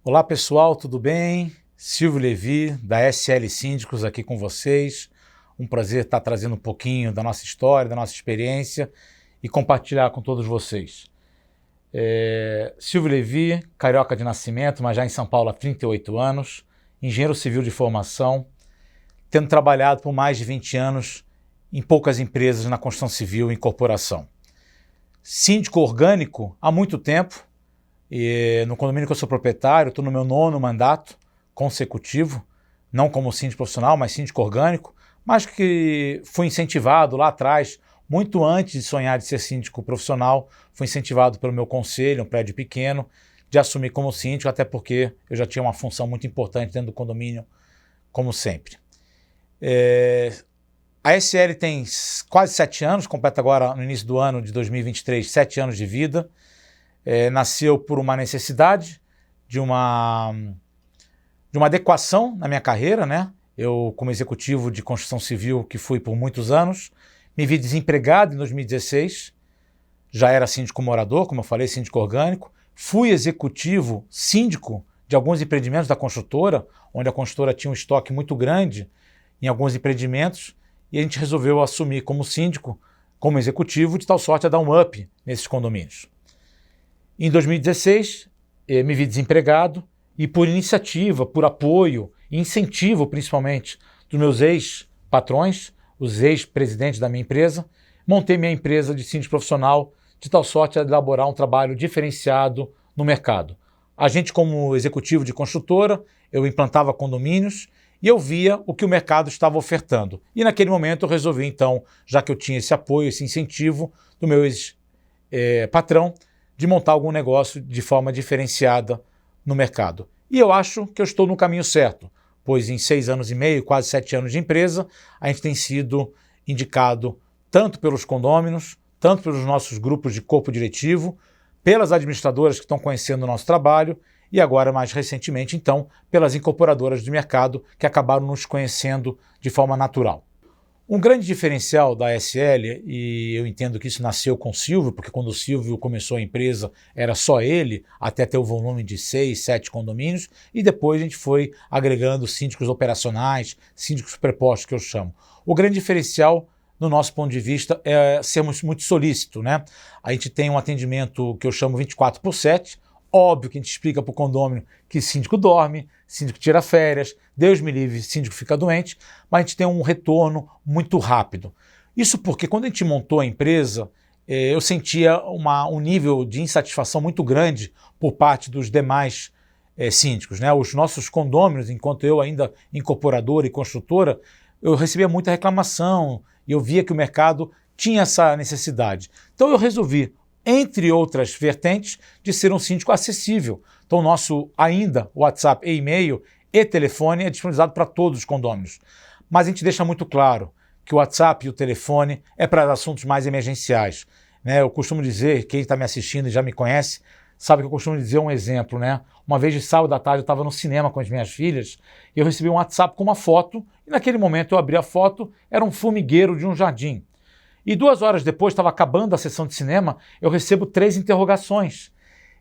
Olá pessoal, tudo bem? Silvio Levi, da SL Síndicos aqui com vocês. Um prazer estar trazendo um pouquinho da nossa história, da nossa experiência e compartilhar com todos vocês. Silvio Levi, carioca de nascimento, mas já em São Paulo há 38 anos, engenheiro civil de formação, tendo trabalhado por mais de 20 anos em poucas empresas na construção civil e em corporação. Síndico orgânico há muito tempo. E no condomínio que eu sou proprietário, estou no meu 9º mandato consecutivo, não como síndico profissional, mas síndico orgânico, mas que fui incentivado lá atrás, muito antes de sonhar de ser síndico profissional, fui incentivado pelo meu conselho, um prédio pequeno, de assumir como síndico, até porque eu já tinha uma função muito importante dentro do condomínio, como sempre. A SL tem quase 7 anos, completa agora no início do ano de 2023, 7 anos de vida. Nasceu por uma necessidade de uma adequação na minha carreira, né? Eu, como executivo de construção civil, que fui por muitos anos, me vi desempregado em 2016, já era síndico morador, como eu falei, síndico orgânico, fui executivo síndico de alguns empreendimentos da construtora, onde a construtora tinha um estoque muito grande em alguns empreendimentos, e a gente resolveu assumir como síndico, como executivo, de tal sorte a dar um up nesses condomínios. Em 2016, me vi desempregado e por iniciativa, por apoio e incentivo principalmente dos meus ex-patrões, os ex-presidentes da minha empresa, montei minha empresa de síndico profissional de tal sorte a elaborar um trabalho diferenciado no mercado. A gente, como executivo de construtora, eu implantava condomínios e eu via o que o mercado estava ofertando. E naquele momento eu resolvi então, já que eu tinha esse apoio, esse incentivo do meu ex-patrão, de montar algum negócio de forma diferenciada no mercado. E eu acho que eu estou no caminho certo, pois em 6 anos e meio, quase 7 anos de empresa, a gente tem sido indicado tanto pelos condôminos, tanto pelos nossos grupos de corpo diretivo, pelas administradoras que estão conhecendo o nosso trabalho e agora, mais recentemente, então, pelas incorporadoras do mercado que acabaram nos conhecendo de forma natural. Um grande diferencial da SL, e eu entendo que isso nasceu com o Silvio, porque quando o Silvio começou a empresa era só ele, até ter o volume de 6, 7 condomínios, e depois a gente foi agregando síndicos operacionais, síndicos prepostos que eu chamo. O grande diferencial, no nosso ponto de vista, é sermos muito solícitos, né? A gente tem um atendimento que eu chamo 24/7, óbvio que a gente explica para o condômino que síndico dorme, síndico tira férias, Deus me livre, síndico fica doente, mas a gente tem um retorno muito rápido. Isso porque quando a gente montou a empresa, eu sentia um nível de insatisfação muito grande por parte dos demais síndicos, né? Os nossos condôminos, enquanto eu ainda incorporadora e construtora, eu recebia muita reclamação e eu via que o mercado tinha essa necessidade. Então eu resolvi, entre outras vertentes, de ser um síndico acessível. Então, nosso ainda WhatsApp e e-mail e telefone é disponibilizado para todos os condôminos. Mas a gente deixa muito claro que o WhatsApp e o telefone é para assuntos mais emergenciais, né? Eu costumo dizer, quem está me assistindo e já me conhece, sabe que eu costumo dizer um exemplo, né? Uma vez de sábado à tarde eu estava no cinema com as minhas filhas e eu recebi um WhatsApp com uma foto e naquele momento eu abri a foto, era um formigueiro de um jardim. E 2 horas depois, estava acabando a sessão de cinema, eu recebo 3 interrogações.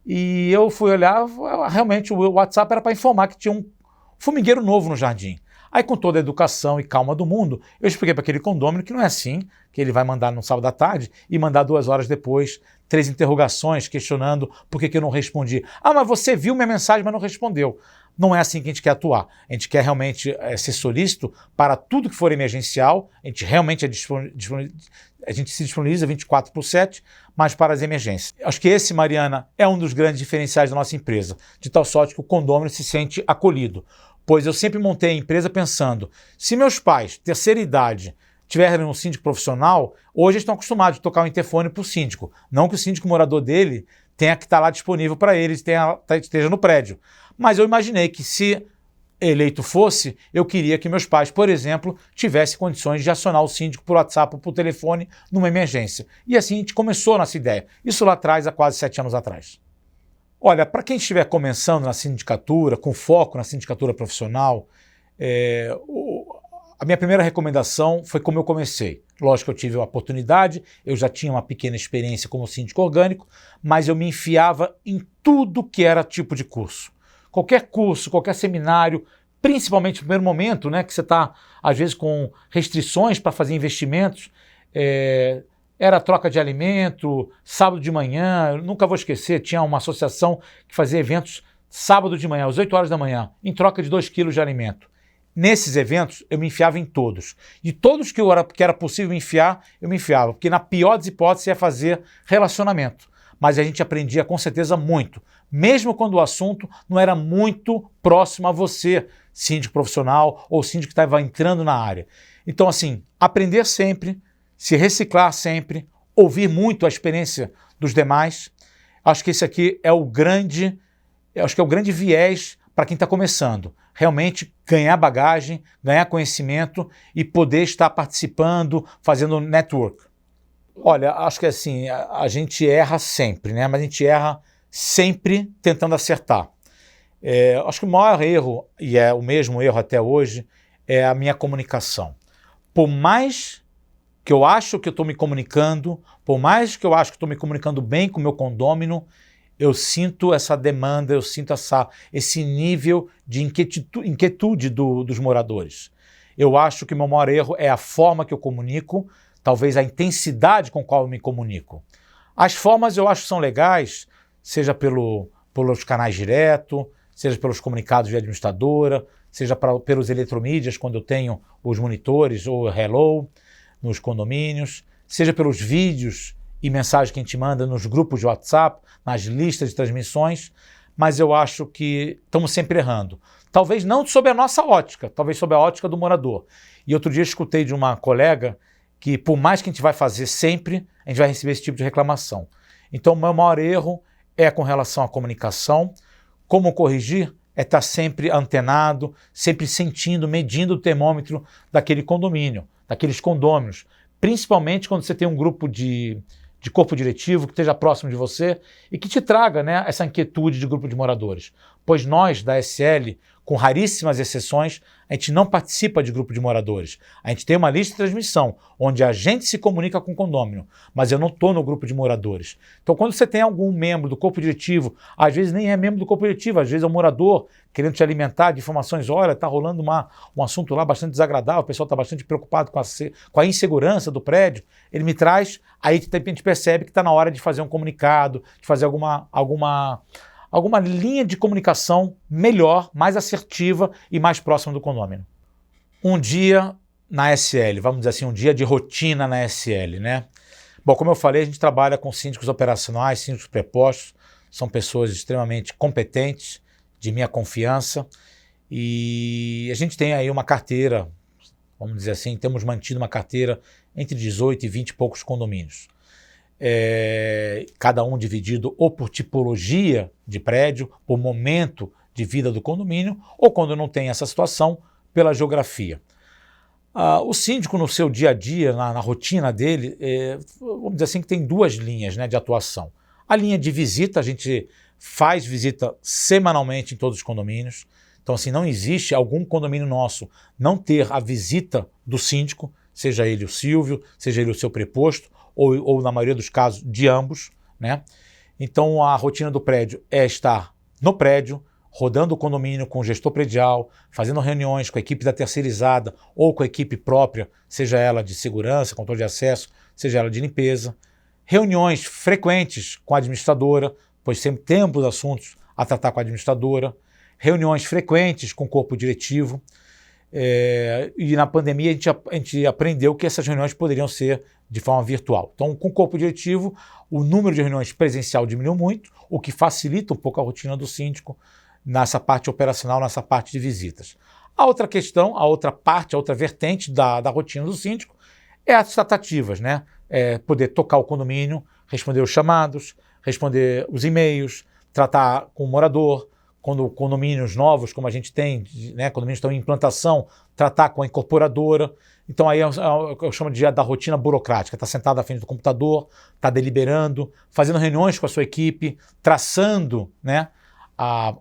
E eu fui olhar, realmente o WhatsApp era para informar que tinha um formigueiro novo no jardim. Aí, com toda a educação e calma do mundo, eu expliquei para aquele condômino que não é assim, que ele vai mandar no sábado à tarde e mandar 2 horas depois 3 interrogações questionando por que eu não respondi. Ah, mas você viu minha mensagem, mas não respondeu. Não é assim que a gente quer atuar. A gente quer realmente ser solícito para tudo que for emergencial, a gente realmente a gente se disponibiliza 24/7, mas para as emergências. Acho que esse, Mariana, é um dos grandes diferenciais da nossa empresa, de tal sorte que o condômino se sente acolhido. Pois eu sempre montei a empresa pensando, se meus pais, terceira idade, tiverem um síndico profissional, hoje eles estão acostumados a tocar o interfone para o síndico. Não que o síndico morador dele tenha que estar lá disponível para eles, esteja no prédio. Mas eu imaginei que se eleito fosse, eu queria que meus pais, por exemplo, tivessem condições de acionar o síndico por WhatsApp ou por telefone numa emergência. E assim a gente começou a nossa ideia. Isso lá atrás, há quase 7 anos atrás. Olha, para quem estiver começando na sindicatura, com foco na sindicatura profissional, a minha primeira recomendação foi como eu comecei. Lógico que eu tive a oportunidade, eu já tinha uma pequena experiência como síndico orgânico, mas eu me enfiava em tudo que era tipo de curso. qualquer curso, qualquer seminário, principalmente no primeiro momento, né, que você está, às vezes, com restrições para fazer investimentos, era troca de alimento, sábado de manhã, eu nunca vou esquecer, tinha uma associação que fazia eventos sábado de manhã, às 8 horas da manhã, em troca de 2 quilos de alimento. Nesses eventos, eu me enfiava em todos. E todos que era possível me enfiar, eu me enfiava, porque na pior das hipóteses ia fazer relacionamento. Mas a gente aprendia com certeza muito, mesmo quando o assunto não era muito próximo a você, síndico profissional ou síndico que estava entrando na área. Então, assim, aprender sempre, se reciclar sempre, ouvir muito a experiência dos demais. Acho que esse aqui é o grande viés para quem está começando. Realmente ganhar bagagem, ganhar conhecimento e poder estar participando, fazendo network. Olha, acho que assim, a gente erra sempre, né? Mas a gente erra sempre tentando acertar. Acho que o maior erro, e é o mesmo erro até hoje, é a minha comunicação. Por mais que eu acho que eu estou me comunicando, por mais que eu acho que estou me comunicando bem com o meu condômino, eu sinto essa demanda, eu sinto esse nível de inquietude dos moradores. Eu acho que o meu maior erro é a forma que eu comunico, talvez a intensidade com a qual eu me comunico. As formas eu acho que são legais, seja pelos canais direto, seja pelos comunicados de administradora, seja pelos eletromídias, quando eu tenho os monitores ou hello nos condomínios, seja pelos vídeos e mensagens que a gente manda nos grupos de WhatsApp, nas listas de transmissões, mas eu acho que estamos sempre errando. Talvez não sob a nossa ótica, talvez sob a ótica do morador. E outro dia eu escutei de uma colega que por mais que a gente vai fazer sempre, a gente vai receber esse tipo de reclamação. Então o meu maior erro é com relação à comunicação. Como corrigir? É estar sempre antenado, sempre sentindo, medindo o termômetro daquele condomínio, daqueles condôminos. Principalmente quando você tem um grupo de corpo diretivo que esteja próximo de você e que te traga, né, essa inquietude de grupo de moradores. Pois nós, da SL, com raríssimas exceções, a gente não participa de grupo de moradores. A gente tem uma lista de transmissão, onde a gente se comunica com o condômino, mas eu não estou no grupo de moradores. Então, quando você tem algum membro do corpo diretivo, às vezes nem é membro do corpo diretivo, às vezes é um morador querendo te alimentar de informações, olha, está rolando um assunto lá bastante desagradável, o pessoal está bastante preocupado com a insegurança do prédio, ele me traz, aí de repente percebe que está na hora de fazer um comunicado, de fazer alguma linha de comunicação melhor, mais assertiva e mais próxima do condômino. Um dia na SL, vamos dizer assim, um dia de rotina na SL, né? Bom, como eu falei, a gente trabalha com síndicos operacionais, síndicos prepostos, são pessoas extremamente competentes, de minha confiança, e a gente tem aí uma carteira, vamos dizer assim, temos mantido uma carteira entre 18 e 20 e poucos condomínios. Cada um dividido ou por tipologia de prédio, por momento de vida do condomínio, ou quando não tem essa situação, pela geografia. O síndico no seu dia a dia, na rotina dele, vamos dizer assim que tem duas linhas, né, de atuação. A linha de visita, a gente faz visita semanalmente em todos os condomínios, então assim, não existe algum condomínio nosso não ter a visita do síndico, seja ele o Silvio, seja ele o seu preposto, ou na maioria dos casos, de ambos, né? Então a rotina do prédio é estar no prédio, rodando o condomínio com o gestor predial, fazendo reuniões com a equipe da terceirizada ou com a equipe própria, seja ela de segurança, controle de acesso, seja ela de limpeza. Reuniões frequentes com a administradora, pois sempre temos assuntos a tratar com a administradora. Reuniões frequentes com o corpo diretivo. E na pandemia a gente aprendeu que essas reuniões poderiam ser de forma virtual. Então, com o corpo diretivo, o número de reuniões presencial diminuiu muito, o que facilita um pouco a rotina do síndico nessa parte operacional, nessa parte de visitas. A outra questão, a outra parte, a outra vertente da rotina do síndico é as tratativas, né? Poder tocar o condomínio, responder os chamados, responder os e-mails, tratar com o morador, quando condomínios novos, como a gente tem, né, condomínios estão em implantação, tratar com a incorporadora. Então aí eu chamo da rotina burocrática, está sentado à frente do computador, está deliberando, fazendo reuniões com a sua equipe, traçando, né,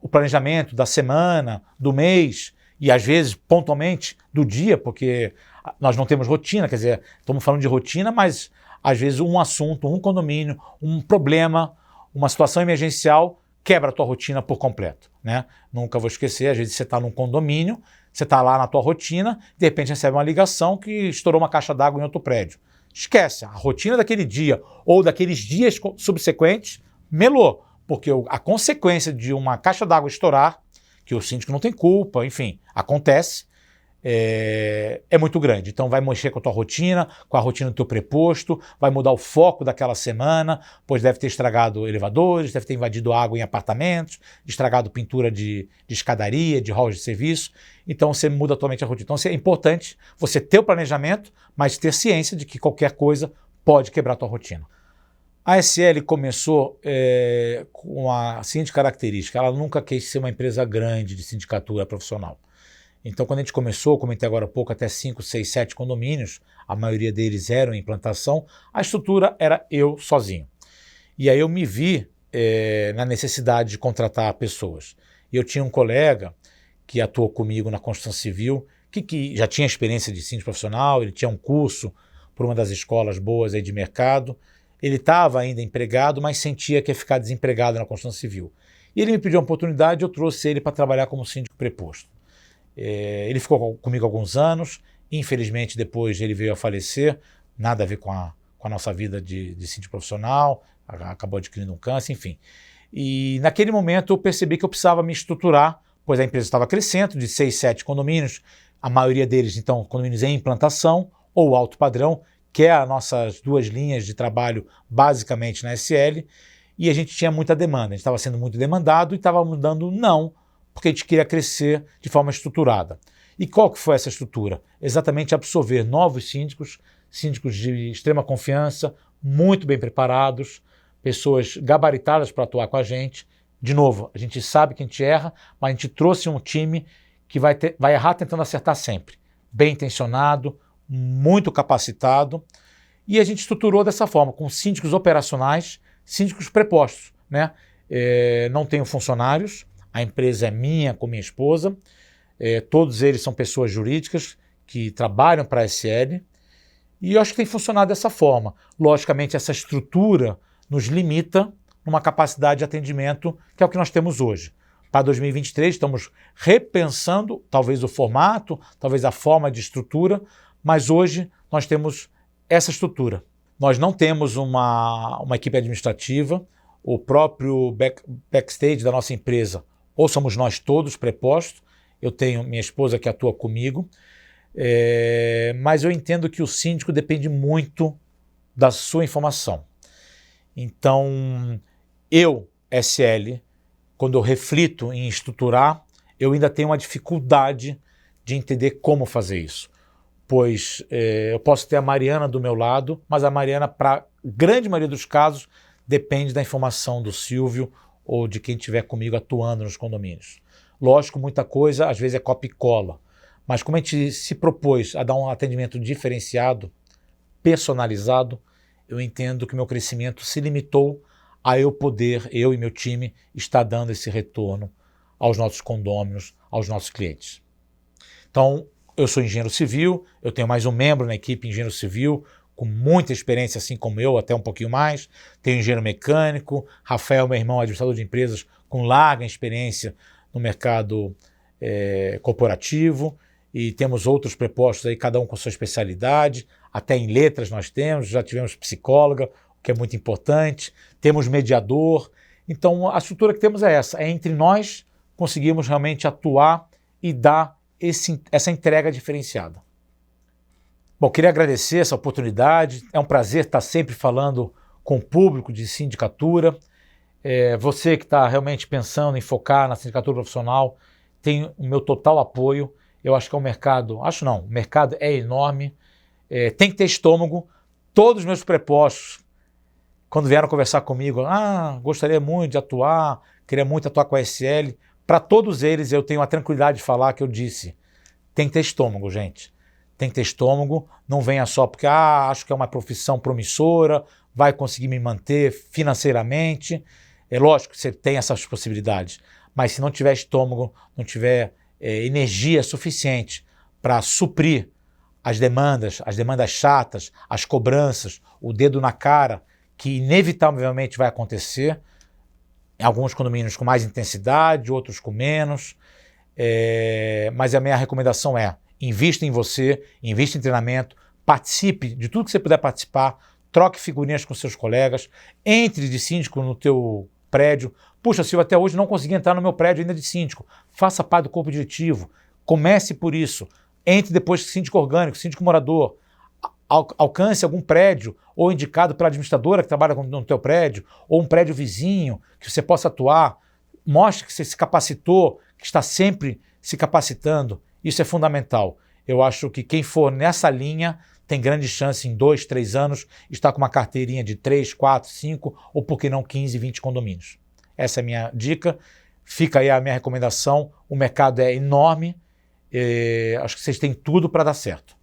o planejamento da semana, do mês e às vezes pontualmente do dia, porque nós não temos rotina, quer dizer, estamos falando de rotina, mas às vezes um assunto, um condomínio, um problema, uma situação emergencial quebra a tua rotina por completo, né? Nunca vou esquecer, às vezes você está num condomínio, você está lá na tua rotina, de repente recebe uma ligação que estourou uma caixa d'água em outro prédio. Esquece, a rotina daquele dia ou daqueles dias subsequentes melou, porque a consequência de uma caixa d'água estourar, que o síndico não tem culpa, enfim, acontece, é muito grande. Então vai mexer com a tua rotina, com a rotina do teu preposto, vai mudar o foco daquela semana, pois deve ter estragado elevadores, deve ter invadido água em apartamentos, estragado pintura de escadaria, de halls de serviço. Então você muda totalmente a rotina. Então é importante você ter o planejamento, mas ter ciência de que qualquer coisa pode quebrar a tua rotina. A SL começou com a seguinte característica: ela nunca quis ser uma empresa grande de sindicatura profissional. Então, quando a gente começou, comentei agora há pouco, até 5, 6, 7 condomínios, a maioria deles eram em implantação, a estrutura era eu sozinho. E aí eu me vi na necessidade de contratar pessoas. E eu tinha um colega que atuou comigo na construção civil, que já tinha experiência de síndico profissional, ele tinha um curso por uma das escolas boas aí de mercado, ele estava ainda empregado, mas sentia que ia ficar desempregado na construção civil. E ele me pediu uma oportunidade e eu trouxe ele para trabalhar como síndico preposto. Ele ficou comigo alguns anos, infelizmente depois ele veio a falecer, nada a ver com a nossa vida de síndico profissional, acabou adquirindo um câncer, enfim. E naquele momento eu percebi que eu precisava me estruturar, pois a empresa estava crescendo, de 6, 7 condomínios, a maioria deles então condomínios em implantação ou alto padrão, que é as nossas duas linhas de trabalho basicamente na SL, e a gente tinha muita demanda, a gente estava sendo muito demandado e estava dando não, porque a gente queria crescer de forma estruturada. E qual que foi essa estrutura? Exatamente absorver novos síndicos, síndicos de extrema confiança, muito bem preparados, pessoas gabaritadas para atuar com a gente. De novo, a gente sabe que a gente erra, mas a gente trouxe um time que vai errar tentando acertar sempre. Bem intencionado, muito capacitado, e a gente estruturou dessa forma, com síndicos operacionais, síndicos prepostos, né? Não tenho funcionários, a empresa é minha com minha esposa, todos eles são pessoas jurídicas que trabalham para a SL, e eu acho que tem funcionado dessa forma. Logicamente, essa estrutura nos limita numa capacidade de atendimento, que é o que nós temos hoje. Para 2023, estamos repensando talvez o formato, talvez a forma de estrutura, mas hoje nós temos essa estrutura. Nós não temos uma equipe administrativa, o próprio backstage da nossa empresa, ou somos nós todos prepostos, eu tenho minha esposa que atua comigo, mas eu entendo que o síndico depende muito da sua informação. Então, eu, SL, quando eu reflito em estruturar, eu ainda tenho uma dificuldade de entender como fazer isso. Pois eu posso ter a Mariana do meu lado, mas a Mariana, para a grande maioria dos casos, depende da informação do Silvio ou de quem estiver comigo atuando nos condomínios. Lógico, muita coisa, às vezes é copia e cola, mas como a gente se propôs a dar um atendimento diferenciado, personalizado, eu entendo que meu crescimento se limitou a eu e meu time, estar dando esse retorno aos nossos condôminos, aos nossos clientes. Então, eu sou engenheiro civil, eu tenho mais um membro na equipe engenheiro civil, com muita experiência, assim como eu, até um pouquinho mais. Tenho engenheiro mecânico, Rafael, meu irmão, administrador de empresas, com larga experiência no mercado corporativo, e temos outros prepostos aí, cada um com sua especialidade, até em letras nós temos, já tivemos psicóloga, o que é muito importante, temos mediador. Então a estrutura que temos é essa, entre nós conseguimos realmente atuar e dar essa entrega diferenciada. Bom, queria agradecer essa oportunidade, é um prazer estar sempre falando com o público de sindicatura. Você que está realmente pensando em focar na sindicatura profissional, tem o meu total apoio. Eu acho que é um mercado, o mercado é enorme, tem que ter estômago. Todos os meus prepostos, quando vieram conversar comigo, gostaria muito de atuar, queria muito atuar com a SL, para todos eles eu tenho a tranquilidade de falar que eu disse, tem que ter estômago, gente. Tem que ter estômago, não venha só porque acho que é uma profissão promissora, vai conseguir me manter financeiramente. É lógico que você tem essas possibilidades, mas se não tiver estômago, não tiver energia suficiente para suprir as demandas chatas, as cobranças, o dedo na cara, que inevitavelmente vai acontecer, Alguns condomínios com mais intensidade, outros com menos. Mas a minha recomendação é: invista em você, invista em treinamento, participe de tudo que você puder participar, troque figurinhas com seus colegas, entre de síndico no teu prédio. Puxa, Silvio, até hoje não consegui entrar no meu prédio ainda de síndico. Faça parte do corpo diretivo, comece por isso. Entre depois de síndico orgânico, síndico morador. Alcance algum prédio, ou indicado pela administradora que trabalha no teu prédio, ou um prédio vizinho que você possa atuar. Mostre que você se capacitou, que está sempre se capacitando. Isso é fundamental. Eu acho que quem for nessa linha tem grande chance em 2, 3 anos estar com uma carteirinha de 3, 4, 5 ou por que não 15, 20 condomínios. Essa é a minha dica. Fica aí a minha recomendação. O mercado é enorme. Acho que vocês têm tudo para dar certo.